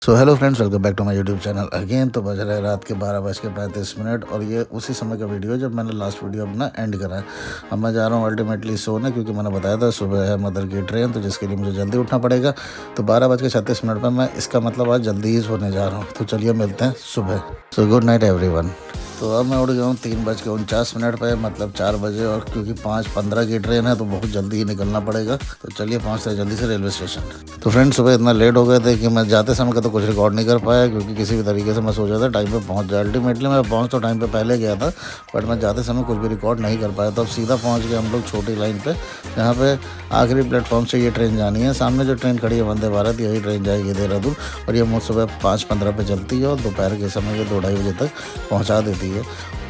So hello friends, welcome back to my YouTube channel again. तो बज रहे रात के 12:35 और ये उसी समय का वीडियो है जब मैंने लास्ट वीडियो अपना एंड करा है। अब मैं जा रहा हूँ अल्टीमेटली सोने, क्योंकि मैंने बताया था सुबह है मदर की ट्रेन, तो जिसके लिए मुझे जल्दी उठना पड़ेगा। तो 12:36 पर मैं इसका मतलब आज जल्दी ही सोने जा रहा हूँ। तो चलिए मिलते हैं सुबह। So good night everyone. तो अब मैं उठ गया हूँ 3:49 पे, मतलब 4 बजे, और क्योंकि 5:15 की ट्रेन है तो बहुत जल्दी ही निकलना पड़ेगा। तो चलिए पहुँचते हैं जल्दी से रेलवे स्टेशन। तो फ्रेंड्स, सुबह इतना लेट हो गए थे कि मैं जाते समय का तो कुछ रिकॉर्ड नहीं कर पाया, क्योंकि किसी भी तरीके से मैं सोचा था टाइम पे पहुँच जाए। अल्टीमेटली मैं पहुँच तो टाइम पे पहले गया था, बट मैं जाते समय कुछ भी रिकॉर्ड नहीं कर पाया। तो अब सीधा पहुँच गए हम लोग छोटी लाइन पे, जहाँ पे आखिरी प्लेटफॉर्म से ये ट्रेन जानी है। सामने जो ट्रेन खड़ी है वंदे भारत, यही ट्रेन जाएगी देहरादून, और ये मुझ सुबह 5:15 पे चलती है और दोपहर के समय ये 2-2:30 बजे तक पहुँचा देती है।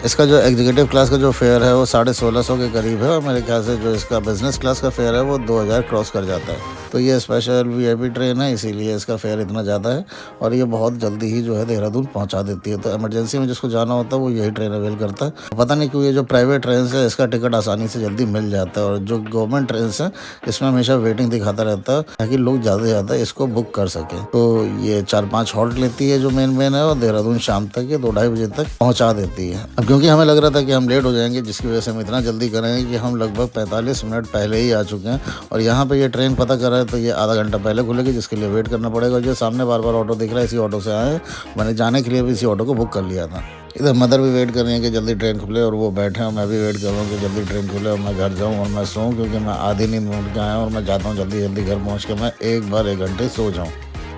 इसका जो एग्जीक्यूटिव क्लास का जो फेयर है वो 1650 के करीब है, और मेरे ख्याल से जो इसका बिजनेस क्लास का फेयर है वो 2000 क्रॉस कर जाता है। तो ये स्पेशल वीआईपी ट्रेन है, इसीलिए इसका फेयर इतना ज़्यादा है, और ये बहुत जल्दी ही जो है देहरादून पहुंचा देती है। तो इमरजेंसी में जिसको जाना होता है वो यही ट्रेन अवेल करता है। पता नहीं क्यों ये जो प्राइवेट ट्रेन है इसका टिकट आसानी से जल्दी मिल जाता है, और जो गवर्नमेंट ट्रेन है इसमें हमेशा वेटिंग दिखाता रहता है, ताकि लोग ज़्यादा से ज़्यादा इसको बुक कर सकें। तो ये 4-5 हॉल्ट लेती है जो मेन है, और देहरादून शाम तक ये 2-2:30 बजे तक पहुँचा देती है। अब क्योंकि हमें लग रहा था कि हम लेट हो जाएंगे, जिसकी वजह से हम इतना जल्दी करेंगे कि हम लगभग 45 मिनट पहले ही आ चुके हैं। और यहाँ पे ये ट्रेन पता कर रहा है तो ये आधा घंटा पहले खुलेगी, जिसके लिए वेट करना पड़ेगा। जो सामने बार बार ऑटो दिख रहा है, इसी ऑटो से आए हैं। मैंने जाने के लिए भी इसी ऑटो को बुक कर लिया था। इधर मदर भी वेट कर रही है कि जल्दी ट्रेन खुले, और वो बैठे हैं। मैं भी वेट कर रहा हूँ कि जल्दी ट्रेन खुले और मैं घर जाऊँ और मैं सोऊं, क्योंकि मैं आधी नींद में उठ के आया हूँ, और मैं चाहता हूँ जल्दी जल्दी घर पहुँच के मैं 1 घंटे सो जाऊँ।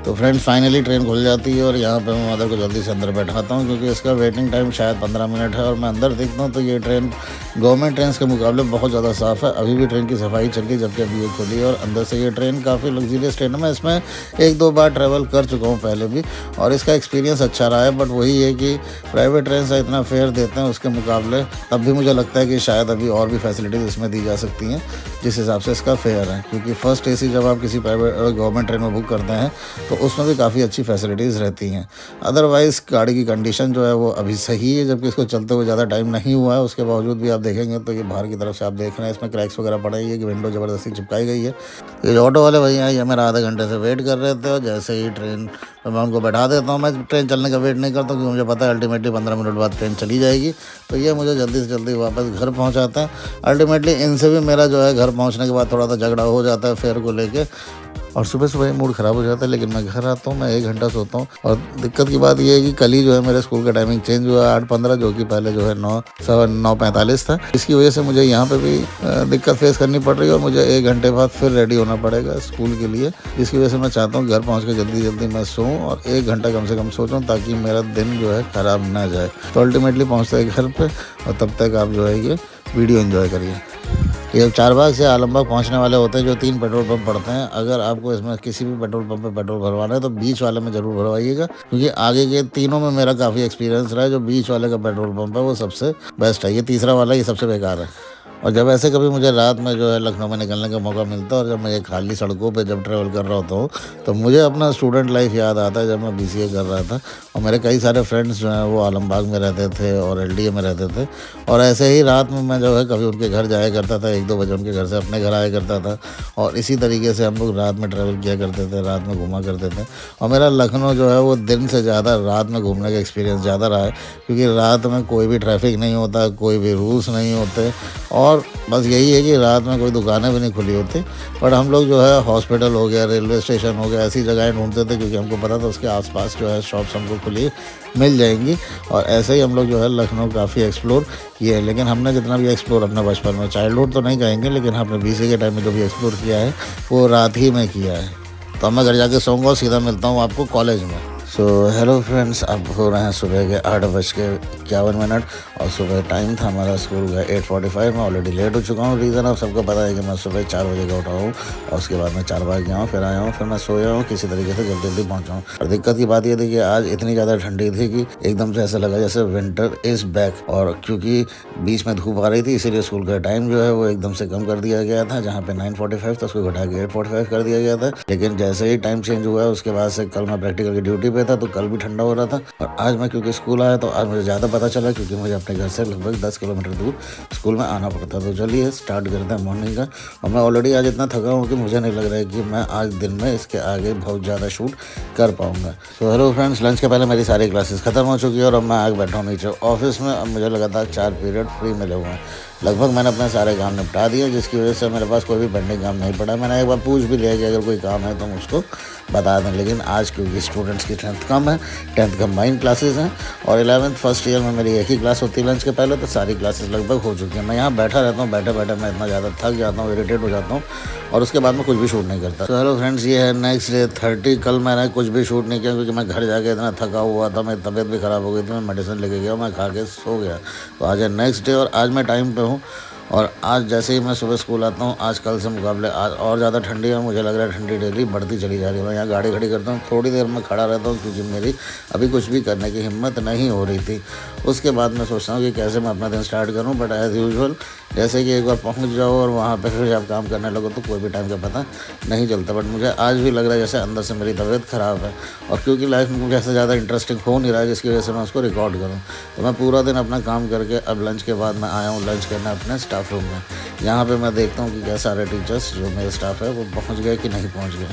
तो फ्रेंड्स, फाइनली ट्रेन खुल जाती है, और यहाँ पे मैं मदर को जल्दी से अंदर बैठाता हूँ, क्योंकि इसका वेटिंग टाइम शायद 15 मिनट है। और मैं अंदर देखता हूँ तो ये ट्रेन गवर्नमेंट ट्रेन के मुकाबले बहुत ज़्यादा साफ़ है। अभी भी ट्रेन की सफाई चल रही है, जबकि अभी ये खुली है। और अंदर से ये ट्रेन काफ़ी लग्जरियस ट्रेन है। मैं इसमें 1-2 बार ट्रैवल कर चुका हूँ पहले भी, और इसका एक्सपीरियंस अच्छा रहा है। बट वही है कि प्राइवेट ट्रेन से इतना फेयर देते हैं उसके मुकाबले, तब भी मुझे लगता है कि शायद अभी और भी फैसिलिटीज़ इसमें दी जा सकती हैं, जिस हिसाब से इसका फेयर है। क्योंकि फर्स्ट एसी जब आप किसी प्राइवेट गवर्नमेंट ट्रेन में बुक करते हैं तो उसमें भी काफ़ी अच्छी फैसिलिटीज़ रहती हैं। अदरवाइज़ गाड़ी की कंडीशन जो है वो अभी सही है, जबकि इसको चलते हुए ज़्यादा टाइम नहीं हुआ है। उसके बावजूद भी आप देखेंगे तो ये बाहर की तरफ से आप देख रहे हैं, इसमें क्रैक्स वगैरह पड़े हैं, कि विंडो ज़बरदस्ती चिपकाई गई है। तो ये ऑटो वाले भैया ये मेरा आधे घंटे से वेट कर रहे थे, और जैसे ही ट्रेन तो मैं उनको बैठा देता हूँ। मैं ट्रेन चलने का वेट नहीं करता, क्योंकि मुझे पता है अल्टीमेटली 15 मिनट बाद ट्रेन चली जाएगी। तो ये मुझे जल्दी से जल्दी वापस घर पहुँचाते हैं। अल्टीमेटली इनसे भी मेरा जो है घर पहुँचने के बाद थोड़ा सा झगड़ा हो जाता है फेयर को लेके, और सुबह सुबह मूड ख़राब हो जाता है। लेकिन मैं घर आता हूँ, मैं 1 घंटा सोता हूँ। और दिक्कत की बात ये है कि कल ही जो है मेरे स्कूल का टाइमिंग चेंज हुआ 8:15, जो कि पहले जो है 9:45 था। इसकी वजह से मुझे यहाँ पे भी दिक्कत फेस करनी पड़ रही है, और मुझे 1 घंटे बाद फिर रेडी होना पड़ेगा स्कूल के लिए। जिसकी वजह से मैं चाहता हूँ घर पहुँच के जल्दी जल्दी मैं सोऊँ, और 1 घंटा कम से कम सोचूँ, ताकि मेरा दिन जो है ख़राब ना जाए। तो अल्टीमेटली पहुँचते हैं घर पर, और तब तक आप जो है ये वीडियो एंजॉय करिए। ये चारबाग से आलमबाग पहुंचने वाले होते हैं जो 3 पेट्रोल पंप पड़ते हैं। अगर आपको इसमें किसी भी पेट्रोल पंप पे पेट्रोल भरवाना है तो बीच वाले में ज़रूर भरवाइएगा, क्योंकि आगे के तीनों में मेरा काफ़ी एक्सपीरियंस रहा है। जो बीच वाले का पेट्रोल पंप है वो सबसे बेस्ट है, ये तीसरा वाला ये सबसे बेकार है। और जब ऐसे कभी मुझे रात में जो है लखनऊ में निकलने का मौका मिलता है, और जब मैं ये खाली सड़कों पे जब ट्रैवल कर रहा होता हूँ, तो मुझे अपना स्टूडेंट लाइफ याद आता है, जब मैं बीसीए कर रहा था। और मेरे कई सारे फ्रेंड्स जो हैं वो आलमबाग में रहते थे और एलडीए में रहते थे। और ऐसे ही रात में मैं जो है कभी उनके घर जाया करता था, 1-2 बजे उनके घर से अपने घर आया करता था, और इसी तरीके से हम लोग रात में ट्रैवल किया करते थे, रात में घूमा करते थे। और मेरा लखनऊ जो है वो दिन से ज़्यादा रात में घूमने का एक्सपीरियंस ज़्यादा रहा है, क्योंकि रात में कोई भी ट्रैफिक नहीं होता, कोई भी रूल्स नहीं होते, और बस यही है कि रात में कोई दुकानें भी नहीं खुली होती। बट हम लोग जो है हॉस्पिटल हो गया, रेलवे स्टेशन हो गया, ऐसी जगहें ढूंढते थे, क्योंकि हमको पता था उसके आसपास जो है शॉप्स हमको खुली मिल जाएंगी। और ऐसे ही हम लोग जो है लखनऊ काफ़ी एक्सप्लोर किए हैं। लेकिन हमने जितना भी एक्सप्लोर अपने बचपन में, चाइल्डहुड तो नहीं कहेंगे, लेकिन हमने बीसी के टाइम में जो भी एक्सप्लोर किया है वो रात ही में किया है। तो मैं घर जाके सोऊंगा और सीधा मिलता हूँ आपको कॉलेज में। सो हेलो फ्रेंड्स, अब हो रहे हैं सुबह के 8:51, और सुबह टाइम था हमारा स्कूल का 8:45। मैं ऑलरेडी लेट हो चुका हूँ। रीज़न आप सबको पता है कि मैं सुबह 4 बजे का उठा हूँ, और उसके बाद मैं 4 बजे गया हूँ, फिर आया हूँ, फिर मैं सोया हूँ किसी तरीके से जल्दी जल्दी पहुँचा हूँ। और दिक्कत की बात ये थी कि आज इतनी ज़्यादा ठंडी थी कि एकदम से ऐसा लगा जैसे विंटर इज़ बैक। और क्योंकि बीच में धूप आ रही थी, इसीलिए स्कूल का टाइम जो है वो एकदम से कम कर दिया गया था। जहाँ पे 9:45 था उसको घटा के 8:45 कर दिया गया था। लेकिन जैसे ही टाइम चेंज हुआ उसके बाद से कल मैं प्रैक्टिकल की ड्यूटी पे पे था तो कल भी ठंडा हो रहा था। और आज मैं क्योंकि स्कूल आया तो आज मुझे ज़्यादा पता चला, क्योंकि मुझे अपने घर से लगभग 10 किलोमीटर दूर स्कूल में आना पड़ता। तो चलिए स्टार्ट करते हैं मॉर्निंग का। और मैं ऑलरेडी आज इतना थका हूँ कि मुझे नहीं लग रहा है कि मैं आज दिन में इसके आगे बहुत ज़्यादा शूट कर पाऊँगा। तो हेलो फ्रेंड्स, लंच के पहले मेरी सारी क्लासेस ख़त्म हो चुकी है और अब मैं आगे बैठा हूँ नीचे ऑफिस में। अब मुझे लगातार 4 पीरियड फ्री मिले हुए हैं। लगभग मैंने अपने सारे काम निपटा दिए, जिसकी वजह से मेरे पास कोई भी पेंडिंग काम नहीं पड़ा। मैंने एक बार पूछ भी लिया कि अगर कोई काम है तो मुझको बता दें, लेकिन आज क्योंकि स्टूडेंट्स की स्ट्रेंथ कम है, 10th कंबाइंड क्लासेस हैं और 11th फर्स्ट ईयर में मेरी एक ही क्लास होती है लंच के पहले, तो सारी क्लासेस लगभग हो चुकी हैं। मैं यहाँ बैठा रहता हूँ, बैठे बैठे मैं इतना ज़्यादा थक जाता हूँ, इरिटेट हो जाता हूँ और उसके बाद मैं कुछ भी शूट नहीं करता। तो हेलो फ्रेंड्स, ये है नेक्स्ट डे 30। कल मैंने कुछ भी शूट नहीं किया क्योंकि मैं घर जाके इतना थका हुआ था, मेरी तबीयत भी ख़राब हो गई थी। मैं मेडिसिन लेके गया, मैं खा के सो गया। तो आज है नेक्स्ट डे और आज मैं टाइम पे हूँ। और आज जैसे ही मैं सुबह स्कूल आता हूँ, आज कल से मुकाबले आज और ज़्यादा ठंडी है। मुझे लग रहा है ठंडी डेली बढ़ती चली जा रही है। मैं यहाँ गाड़ी खड़ी करता हूँ, थोड़ी देर में खड़ा रहता हूँ क्योंकि मेरी अभी कुछ भी करने की हिम्मत नहीं हो रही थी। उसके बाद मैं सोचता हूँ कि कैसे मैं अपना दिन स्टार्ट करूँ, बट एज़ यूजुअल जैसे कि एक बार पहुँच जाओ और वहाँ पर फिर जब काम करने लगो तो कोई भी टाइम का पता नहीं चलता। बट मुझे आज भी लग रहा है जैसे अंदर से मेरी तबीयत ख़राब है, और क्योंकि लाइफ में मुझे ऐसा ज़्यादा इंटरेस्टिंग हो नहीं रहा है जिसकी वजह से मैं उसको रिकॉर्ड करूँ। तो मैं पूरा दिन अपना काम करके अब लंच के बाद मैं आया हूँ लंच करना अपने स्टाफ रूम में। यहाँ पे मैं देखता हूँ कि क्या सारे टीचर्स जो मेरे स्टाफ है वो पहुँच गए कि नहीं पहुँच गए।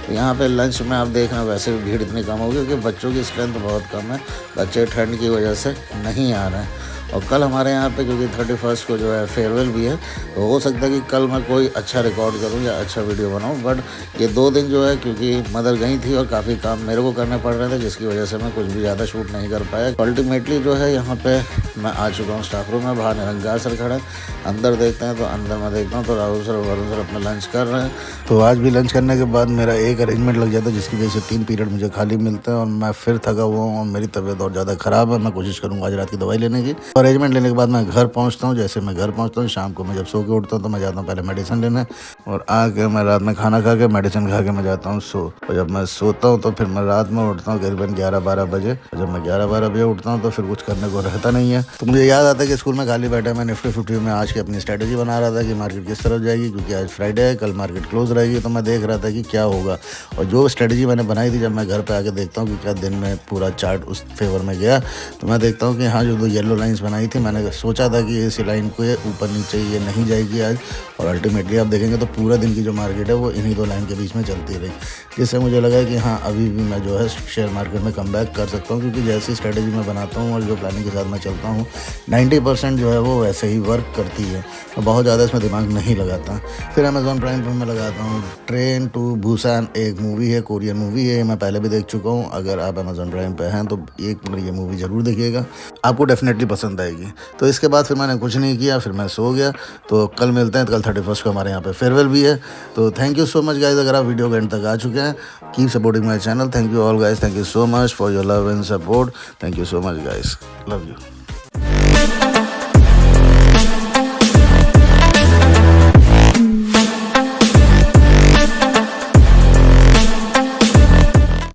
तो यहाँ पे लंच में आप देख रहे हैं वैसे भी भीड़ इतनी कम होगी क्योंकि बच्चों की स्ट्रेंथ बहुत कम है, बच्चे ठंड की वजह से नहीं आ रहे हैं। और कल हमारे यहाँ पे क्योंकि 31 को जो है फेयरवेल भी है, तो हो सकता है कि कल मैं कोई अच्छा रिकॉर्ड करूँ या अच्छा वीडियो बनाऊँ। बट ये 2 दिन जो है क्योंकि मदर गई थी और काफ़ी काम मेरे को करने पड़ रहे थे, जिसकी वजह से मैं कुछ भी ज़्यादा शूट नहीं कर पाया। अल्टीमेटली जो है यहाँ पे मैं आ चुका हूँ स्टाफ रूम में। बाहर निरंकार सर खड़े हैं, अंदर देखते हैं। तो अंदर मैं देखता हूँ तो राहुल सर और वरुण सर अपना लंच कर रहे हैं। तो आज भी लंच करने के बाद मेरा एक अरेंजमेंट लग जाता है, जिसकी वजह से 3 पीरियड मुझे खाली मिलते हैं और मैं फिर थका हुआ हूँ और मेरी तबीयत और ज़्यादा ख़राब है। मैं कोशिश करूँगा आज रात की दवाई लेने की। अरेंजमेंट लेने के बाद मैं घर पहुंचता हूं। जैसे मैं घर पहुंचता हूं, शाम को मैं जब सो के उठता हूं तो मैं जाता हूं पहले मेडिसिन लेने, और आके मैं रात में खाना खा के मेडिसिन खा के मैं जाता हूं सो। और जब मैं सोता हूं तो फिर मैं रात में उठता हूं करीबन 11-12 बजे। और जब मैं 11-12 बजे उठता हूं तो फिर कुछ करने को रहता नहीं है। तो मुझे याद आता है कि स्कूल में खाली बैठा मैं निफ्टी 50 में आज की अपनी स्ट्रेटेजी बना रहा था कि मार्केट किस तरफ जाएगी, क्योंकि आज फ्राइडे है, कल मार्केट क्लोज रहेगी। तो मैं देख रहा था कि क्या होगा, और जो स्ट्रेटेजी मैंने बनाई थी जब मैं घर पर आके देखता हूँ कि क्या दिन में पूरा चार्ट उस फेवर में गया, तो मैं देखता हूँ कि हाँ, जो 2 येलो लाइन्स बनाई थी मैंने सोचा था कि इस लाइन को ये ऊपर नीचे ये नहीं जाएगी आज। और अल्टीमेटली आप देखेंगे तो पूरा दिन की जो मार्केट है वो इन्हीं 2 लाइन के बीच में चलती रही, जिससे मुझे लगा कि हाँ, अभी भी मैं जो है शेयर मार्केट में कम बैक कर सकता हूँ। क्योंकि जैसी स्ट्रेटेजी मैं बनाता हूँ और जो प्लानिंग के साथ मैं चलता हूँ 90% जो है वो वैसे ही वर्क करती है। मैं बहुत ज़्यादा इसमें दिमाग नहीं लगाता। फिर अमेजॉन प्राइम पर मैं लगाता हूँ ट्रेन टू बुसान, एक मूवी है, कोरियन मूवी है, मैं पहले भी देख चुका हूँ। अगर आप अमेजॉन प्राइम पर हैं तो एक बार ये मूवी ज़रूर देखिएगा, आपको डेफिनेटली पसंद आएगी। तो इसके बाद फिर मैंने कुछ नहीं किया, फिर मैं सो गया। तो कल मिलते हैं, कल 31 को हमारे यहाँ पे फेयरवेल भी है। तो thank you so much guys, अगर आप वीडियो के एंड तक आ चुके हैं। Keep supporting my channel. Thank you all guys, thank you so much for your love and support. Thank you so much guys, love you.